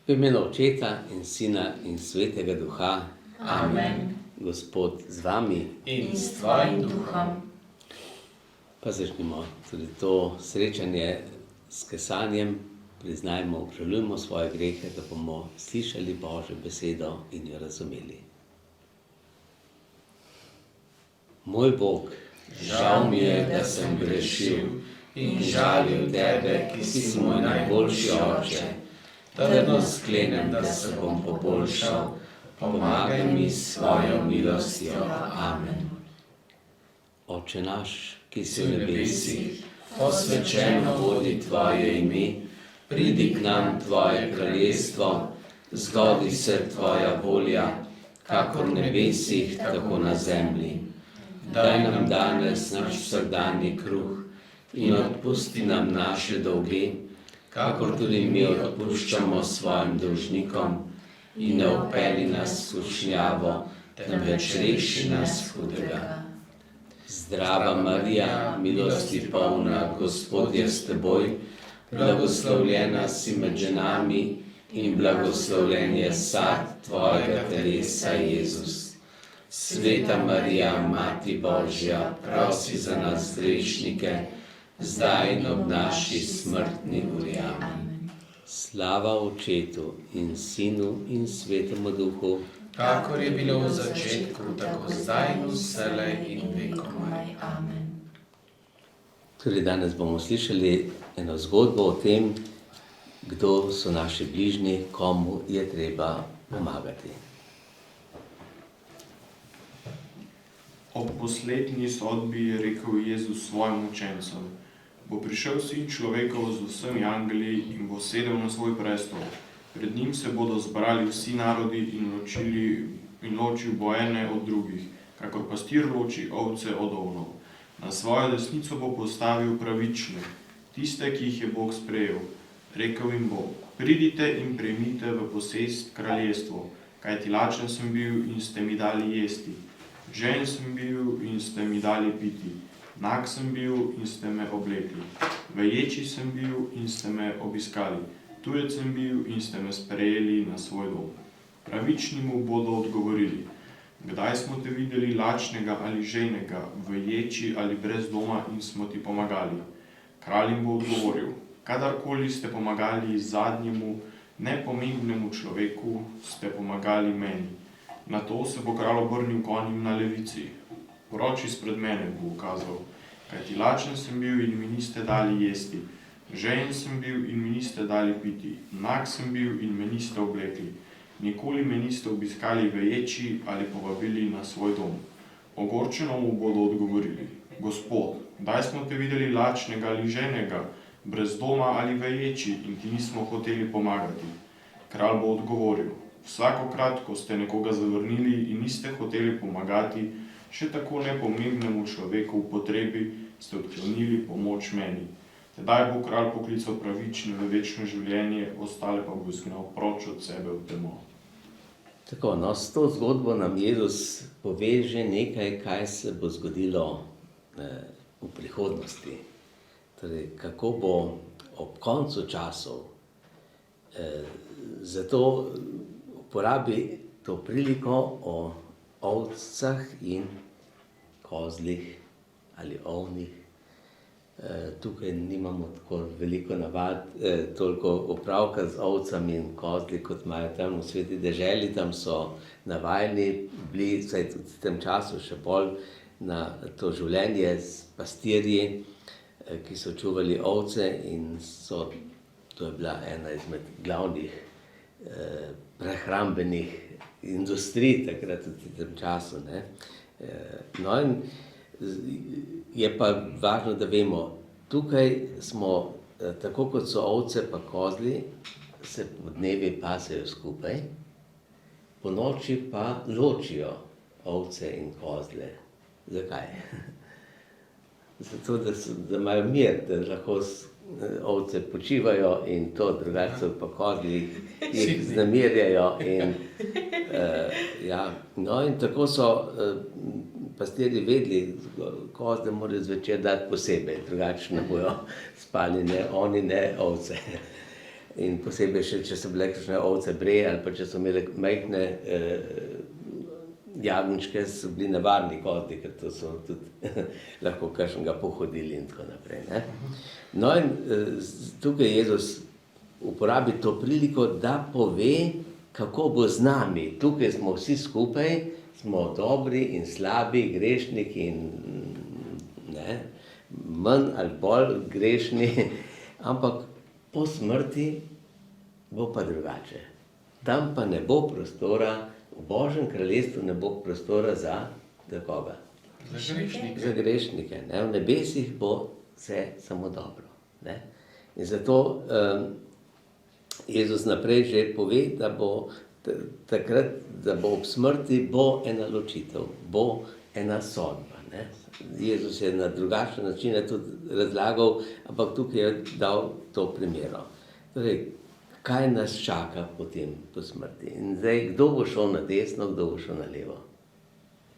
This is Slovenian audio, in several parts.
V imenu Očeta in Sina in Svetega Duha. Amen. Gospod z vami. In s tvojim duhom. Pa začnimo tudi to srečanje s kesanjem. Priznajmo, obžalujmo svoje grehe, da bomo slišali Božjo besedo in jo razumeli. Moj Bog, žal mi je, da sem grešil in žalil tebe, ki si moj najboljši oče. Trdno sklenem, da se bom poboljšal, pomagaj mi s svojo milostjo. Amen. Oče naš, ki si v nebesih, posvečeno bodi tvoje ime, pridi k nam tvoje kraljestvo, zgodi se tvoja volja, kakor v nebesih, tako na zemlji. Daj nam danes naš vsakdanji kruh in odpusti nam naše dolge, kakor tudi mi odpuščamo svojim dolžnikom, in ne vpelji nas v skušnjavo, temveč reši nas hudega. Zdrava Marija, milosti polna, Gospod je s teboj, blagoslovljena si med ženami in blagoslovljen je sad tvojega telesa, Jezus. Sveta Marija, Mati Božja, prosi za nas grešnike, zdaj in ob naši smrtni uri. Amen. Slava Očetu in Sinu in Svetemu Duhu, Kakor je bilo v začetku, tako zdaj in vselej in vekomaj. Amen. Tudi danes bomo slišali eno zgodbo o tem, kdo so naši bližnji, komu je treba pomagati. Ob poslednji sodbi je rekel Jezus svojim učencem: Bo prišel Sin človekov z vsemi angeli in bo sedel na svoj prestol. Pred njim se bodo zbrali vsi narodi in ločil bo ene od drugih, kakor pastir loči ovce od ovnov. Na svojo desnico bo postavil pravične, tiste, ki jih je Bog sprejel. Rekel jim bo: Pridite in prejmite v posest kraljestvo, kajti lačen sem bil in ste mi dali jesti. Žejen sem bil in ste mi dali piti, nag sem bil in ste me oblekli, veječi sem bil in ste me obiskali, tujec sem bil in ste me sprejeli na svoj dom. Pravični mu bodo odgovorili: Kdaj smo te videli lačnega ali žejnega, veječi ali brez doma in smo ti pomagali? Kralj jim bo odgovoril: Kadarkoli ste pomagali zadnjemu, nepomembnemu človeku, ste pomagali meni. Nato se bo kralj obrnil konjem na levici. Proč izpred mene, bo ukazal, kajti lačen sem bil in mi niste dali jesti, žejen sem bil in mi niste dali piti, nag sem bil in me niste oblekli, nikoli me niste obiskali veječi ali povabili na svoj dom. Ogorčeno mu bodo odgovorili: Gospod, kdaj smo te videli lačnega ali ženega, brez doma ali veječi in ti nismo hoteli pomagati? Kralj bo odgovoril: Vsakokrat, ko ste nekoga zavrnili in niste hoteli pomagati, še tako nepomembnemu človeku v potrebi, ste odklonili pomoč meni. Tedaj bo kralj poklical pravične v večno življenje, ostale pa bo izgnal proč od sebe v temo. Tako, no, s to zgodbo nam Jezus poveže nekaj, kaj se bo zgodilo v prihodnosti. Torej, kako bo ob koncu časov. Zato uporabi to priliko o ovcah in kozlih ali ovnih. Tukaj nimamo tako veliko navad, toliko opravka z ovcami in kozli, kot imajo tam v Sveti deželi. Tam so navajeni bili, vsaj tudi v tem času, še bolj na to življenje s pastirji, ki so čuvali ovce in to je bila ena izmed glavnih prehrambenih industrij takrat v tem času, ne. No in je pa važno, da vemo, tukaj smo, tako kot so ovce pa kozli, se podnevi pasejo skupaj, po noči pa ločijo ovce in kozle. Zakaj? Zato, da imajo mir, da lahko ovce počivajo in to, drugače so pa kozli jih znamirjajo in no in tako so pastirji vedeli, kozle morajo zvečer dati posebej, drugače ne bojo spali ne oni, ne ovce. In posebej še, če so bile kakšne ovce breje ali pa če so imeli majhne jagnjčke, so bili nevarni kozli, ker to so tudi lahko kakšnega pohodili in tako naprej. Ne? No in tukaj Jezus uporabi to priliko, da pove, kako bo z nami. Tukaj smo vsi skupaj, smo dobri in slabi, grešniki in ne, manj ali bolj grešni, ampak po smrti bo pa drugače. Tam pa ne bo prostora, v Božjem kraljestvu ne bo prostora za koga? Za grešnike. Ne? V nebesih bo vse samo dobro. Ne? In zato Jezus naprej že pove, da bo takrat, da bo ob smrti bo ena ločitev, bo ena sodba. Ne? Jezus je na drugačen način tudi razlagal, ampak tukaj je dal to primero. Torej, kaj nas čaka potem po smrti? In zdaj, kdo bo šel na desno, kdo bo šel na levo?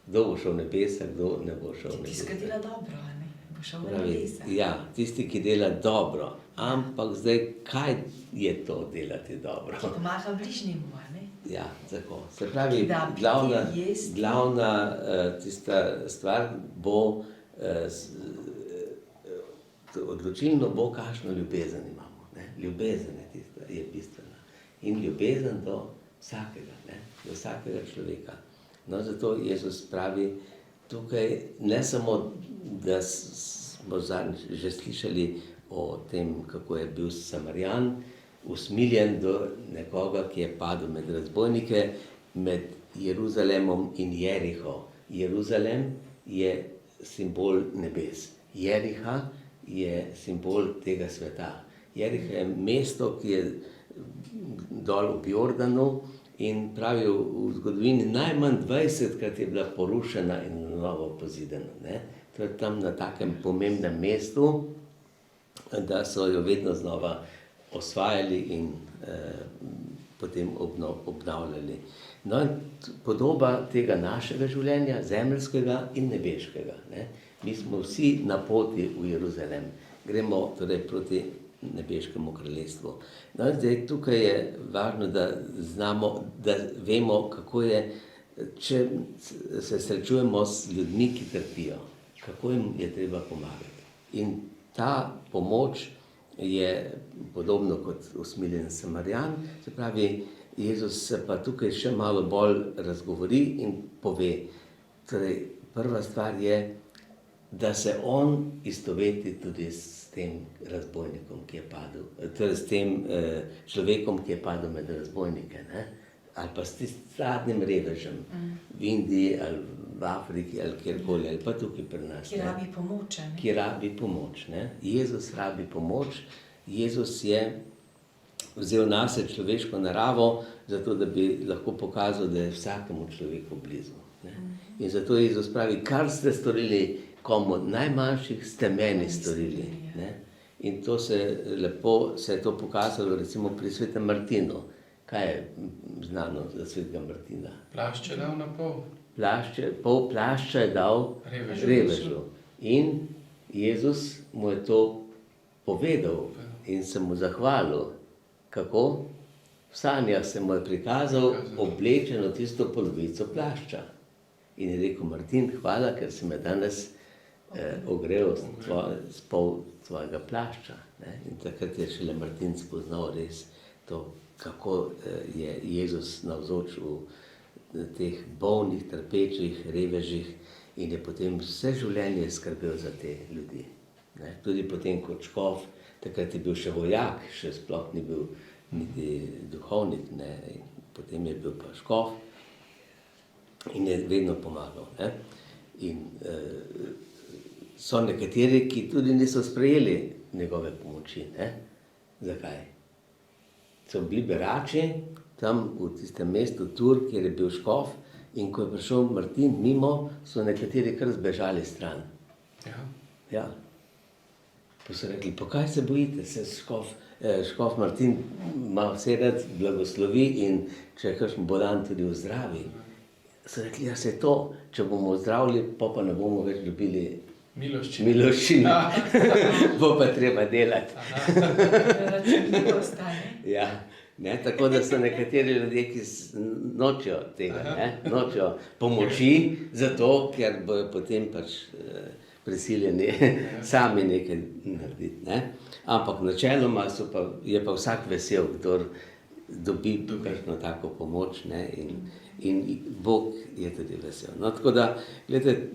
Kdo bo šel v nebesa, kdo ne bo šel v nebesa? Tisti, ki dela dobro, ne? Bo šel v nebesa. Ja, tisti, ki dela dobro. Ampak zdaj, kaj je to delati dobro? Ki pomaga bližnjemu, ne? Ja, tako. Se pravi, glavna tista stvar bo, odločilno bo, kakšno ljubezen imamo. Ne? Ljubezen je tista, je bistvena. In ljubezen do vsakega, ne? Do vsakega človeka. No, zato Jezus pravi tukaj, ne samo, da smo že slišali o tem, kako je bil Samarijan usmiljen do nekoga, ki je padel med razbojnike, med Jeruzalemom in Jeriho. Jeruzalem je simbol nebes. Jeriha je simbol tega sveta. Jeriha je mesto, ki je dol v Jordanu in pravijo v zgodovini najmanj 20-krat je bila porušena in novo pozidana. Ne? To je tam na takem pomembnem mestu, da so jo vedno znova osvajali in potem obnavljali. No, podoba tega našega življenja, zemeljskega in nebeškega. Ne? Mi smo vsi na poti v Jeruzalem. Gremo torej proti nebeškemu kraljestvu. No, zdaj tukaj je važno, da znamo, da vemo, kako je, če se srečujemo s ljudmi, ki trpijo, kako jim je treba pomagati. In ta pomoč je podobno kot usmiljen Samarijan, se pravi, Jezus se pa tukaj še malo bolj razgovori in pove. Torej, prva stvar je, da se on istoveti tudi s tem razbojnikom, ki je padel, torej s tem človekom, ki je padel med razbojnike, ne? Ali pa s zadnjim revežem v Indiji ali v Afriki ali kjerkoli, ali pa tukaj pri nas. Ki rabi pomoč, ne? Ki rabi pomoč, ne? Jezus rabi pomoč. Jezus je vzel nase človeško naravo, zato da bi lahko pokazal, da je vsakemu človeku blizu. Ne? In zato Jezus pravi, kar ste storili komu najmanjših, ste meni storili. Ne? In to se je to pokazalo recimo pri svetem Martinu. Kaj je znano za svetega Martina? Plašč je dal na pol. Pol plašča je dal revežu. In Jezus mu je to povedal in se mu zahvalil. Kako? V sanjah se mu je prikazal oblečeno tisto polovico plašča. In je rekel, Martin, hvala, ker si me danes ogrel s pol tvojega plašča. Ne? In takrat je šele Martin spoznal res to, kako je Jezus navzoč v teh bolnih, trpečih, revežih in je potem vse življenje skrbel za te ljudi. Ne? Tudi potem kot škof, takrat je bil še vojak, še sploh ni bil niti duhovnik, ne? In potem je bil pa škof in je vedno pomagal. Ne? In so nekateri, ki tudi niso sprejeli njegove pomoči. Ne? Zakaj? So bili berači tam v tistem mestu Tur, kjer je bil škof, in ko je prišel Martin mimo, so nekateri kar zbežali stran. Ja. Pa so rekli, pa kaj se bojite, se škof Martin ima vse rad, blagoslovi in če je kakšen bolan tudi ozdravi. So rekli, ja se to, če bomo ozdravili, pa ne bomo več dobili miloščine. Bo pa treba delati. občutljivost, ne? Ja, ne, tako da so nekateri ljudje, ki nočejo tega, ne, nočejo pomoči, zato ker bojo potem pač prisiljeni sami nekaj narediti. Ne. Ampak načeloma je pa vsak vesel, kdor dobi kakšno tako pomoč, ne, in Bog je tudi vesel. No, tako da, gledajte,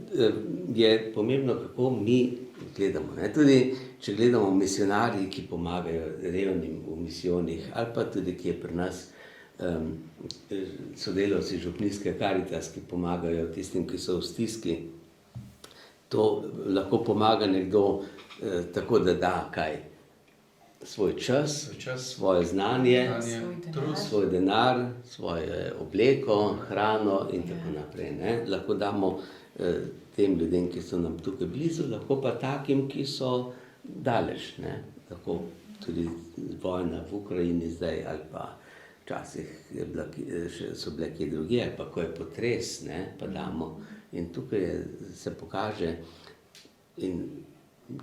je pomembno, kako mi gledamo. Ne. Tudi, če gledamo misionarji, ki pomagajo revnim v misijonih, ali pa tudi, ki je pri nas sodelavci župnijske Karitas, ki pomagajo tistim, ki so v stiski, to lahko pomaga nekdo tako, da da kaj? Svoj čas, svoje znanje, svoj denar, svoje obleko, hrano in tako naprej. Ne? Lahko damo tem ljudem, ki so nam tukaj blizu, lahko pa takim, ki so daleč. Ne? Lahko tudi vojna v Ukrajini zdaj, ali pa včasih so bile kje drugje, ali pa ko je potres, ne? Pa damo. In tukaj se pokaže, in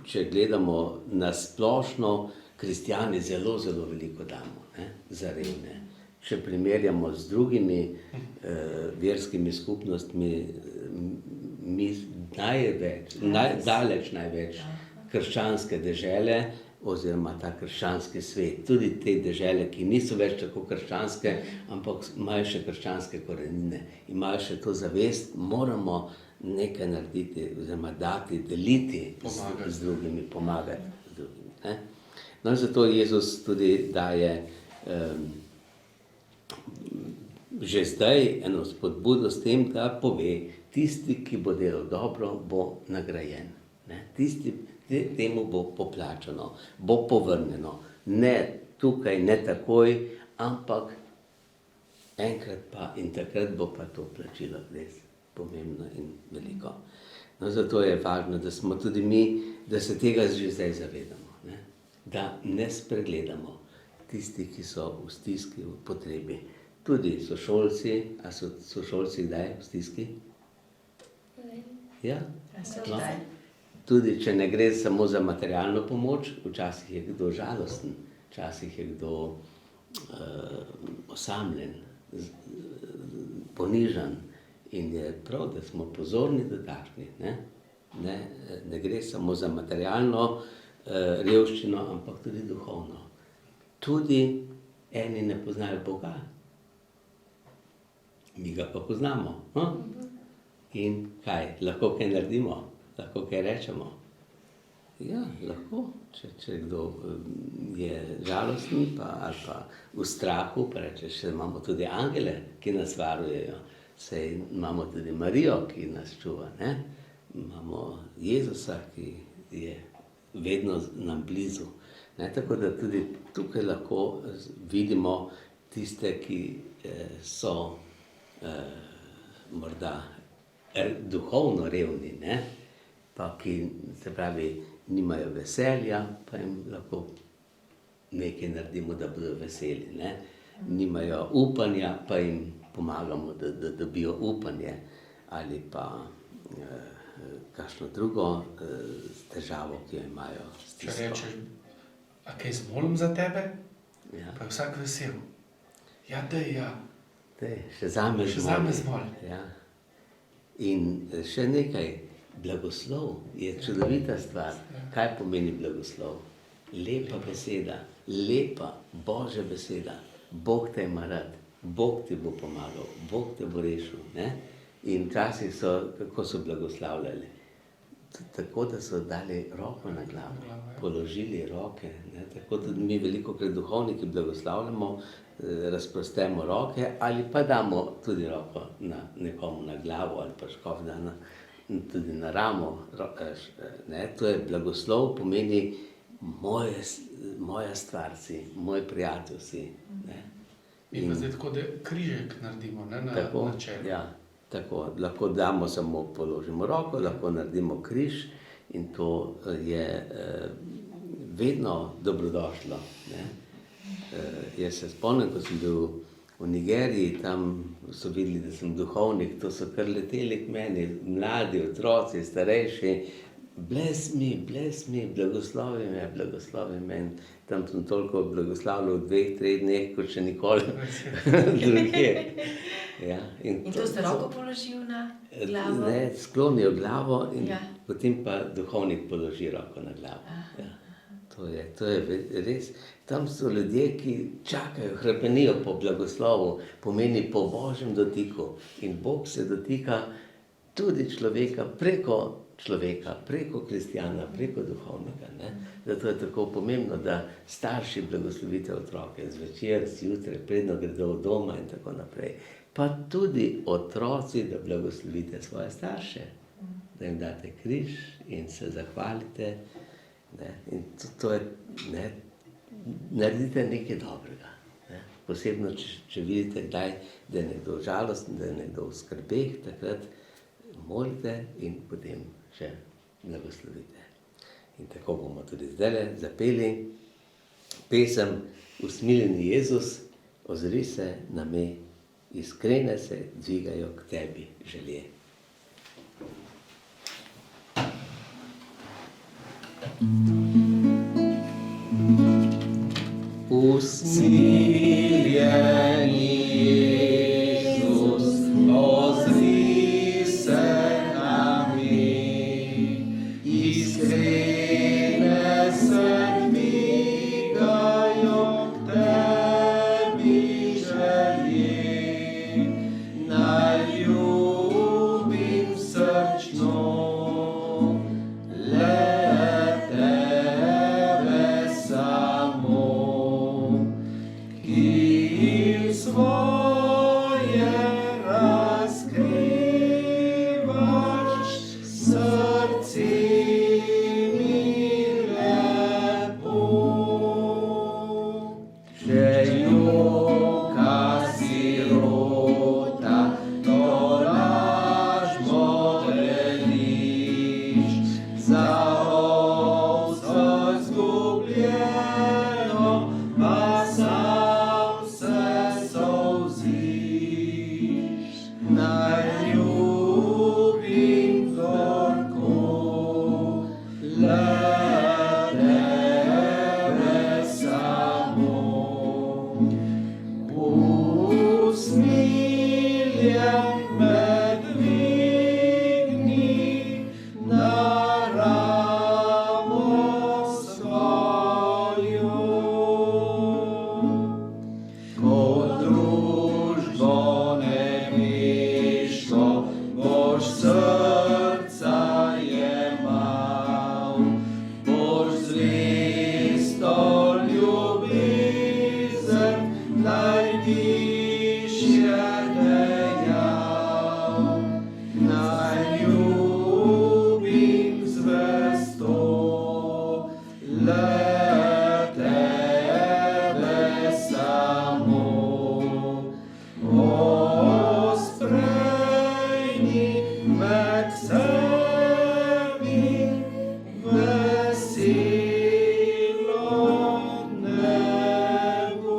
če gledamo na splošno, kristjani zelo, zelo veliko damo, ne, za revne. Če primerjamo z drugimi verskimi skupnostmi, mi daleč največ krščanske dežele oziroma ta krščanski svet. Tudi te dežele, ki niso več tako krščanske, ampak imajo še krščanske korenine. Imajo še to zavest, moramo nekaj narediti oziroma dati, deliti z drugimi, pomagati z drugimi. Ne? No, zato Jezus tudi daje že zdaj eno spodbudo s tem, da pove, tisti, ki bo delal dobro, bo nagrajen. Ne? Temu bo poplačano, bo povrnjeno. Ne tukaj, ne takoj, ampak enkrat pa in takrat bo pa to plačilo res pomembno in veliko. No, zato je važno, da smo tudi mi, da se tega že zdaj zavedamo. Da ne spregledamo tisti, ki so v stiski, v potrebi. Tudi sošolci, a so sošolci kdaj v stiski? Ja? No. Tudi, če ne gre samo za materialno pomoč, včasih je kdo žalosten, včasih je kdo osamljen, ponižan in je prav, da smo pozorni do takšnih. Ne gre samo za materialno revščino, ampak tudi duhovno. Tudi eni ne poznajo Boga. Mi ga pa poznamo. No? In kaj? Lahko kaj naredimo? Lahko kaj rečemo? Ja, lahko. Če kdo je žalosten ali pa v strahu, pa reče, še imamo tudi angele, ki nas varujejo. Sej imamo tudi Marijo, ki nas čuva. Ne? Imamo Jezusa, ki je vedno nam blizu. Ne, tako da tudi tukaj lahko vidimo tiste, ki so morda duhovno revni, ne, pa ki, se pravi, nimajo veselja, pa jim lahko nekaj naredimo, da bodo veseli. Ne. Nimajo upanja, pa jim pomagamo, da dobijo upanje, ali pa kakšno drugo težavo, ki jo imajo. Če rečeš, a kaj zmolim za tebe, ja. Pa je vsak vesel. Ja, dej, ja. Dej, še zame zmoli. Ja. In še nekaj, blagoslov je čudovita stvar. Kaj pomeni blagoslov? Lepa beseda, lepa Božja beseda. Bog te ima rad, Bog ti bo pomagal, Bog te bo rešil. Ne? In včasih kako so blagoslavljali? Tako, da so dali roko na glavo, položili roke. Ne? Tako da mi velikokrat duhovniki blagoslavljamo, razprostemo roke ali pa damo tudi roko nekomu na glavo ali pa škof da tudi na ramo. Ne? To je blagoslov, pomeni moja stvar si, moj prijatelj si. Ne? In pa zdaj tako, da križek naredimo, ne, na čelu. Ja, tako, lahko damo samo, položimo roko, lahko naredimo križ in to je vedno dobrodošlo. Ne. Jaz se spomnim, ko sem bil v Nigeriji, tam so videli, da sem duhovnik, to so kar leteli k meni, mladi, otroci, starejši, bless me, blagoslovi me. In tam sem toliko blagoslavljal v 2-3 dneh, kot še nikoli drugje. Ja, In to ste roko položil na glavo? Ne, sklonijo glavo in Ja. potem pa duhovnik položi roko na glavo. Ja. To je res. Tam so ljudje, ki čakajo, hrepenijo po blagoslovu, pomeni po Božjem dotiku. In Bog se dotika tudi človeka, preko kristjana, preko duhovnika. Ne? Zato je tako pomembno, da starši blagoslovite otroke zvečer, zjutraj, predno gredo v doma in tako naprej. Pa tudi otroci, da blagoslovite svoje starše, da jim date križ in se zahvalite. Ne? In to je, ne? Naredite nekaj dobrega. Ne? Posebno, če vidite kdaj, da je nekdo žalosten, da je nekdo v skrbeh, takrat molite in potem še blagoslovite. In tako bomo tudi zdaj zapeli pesem Usmiljeni Jezus, ozri se na me, iskrene se dvigajo k tebi želje. Usmiljeni Jezus, ozri se na me, iskrene se dvigajo k tebi želje. Naj ljubim srčno le tebe samo, ki svoje razkrivaš, srci mi lepo. Če joka sirota, tolaž modeliš, za ovco izgubljeno, pa sam se solziš. Naj ljubim gorko, le tebe samo. Usmiljen me dvigni na ramo svojo. Kot družbo nebeško boš srca jemal, boš zvesto ljubezen najvišje dejal. Naj ljubim zvesto le tebe samo. O, sprejmi me k sebi, veselo nebo.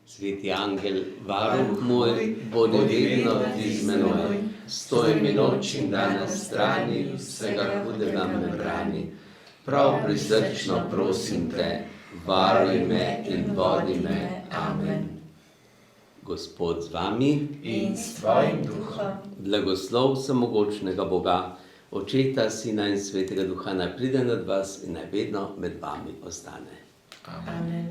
Sveti angel, varuh moj, bodi vedno ti z menoj. Stoj mi noč in dan na strani, vsega hudega me brani. Prav prisrčno prosim te, varuj me in vodi me. Amen. Gospod z vami, In s tvojim duhom. blagoslov vsemogočnega Boga, Očeta, Sina in Svetega Duha naj pride nad vas in naj vedno med vami ostane. Amen. Amen.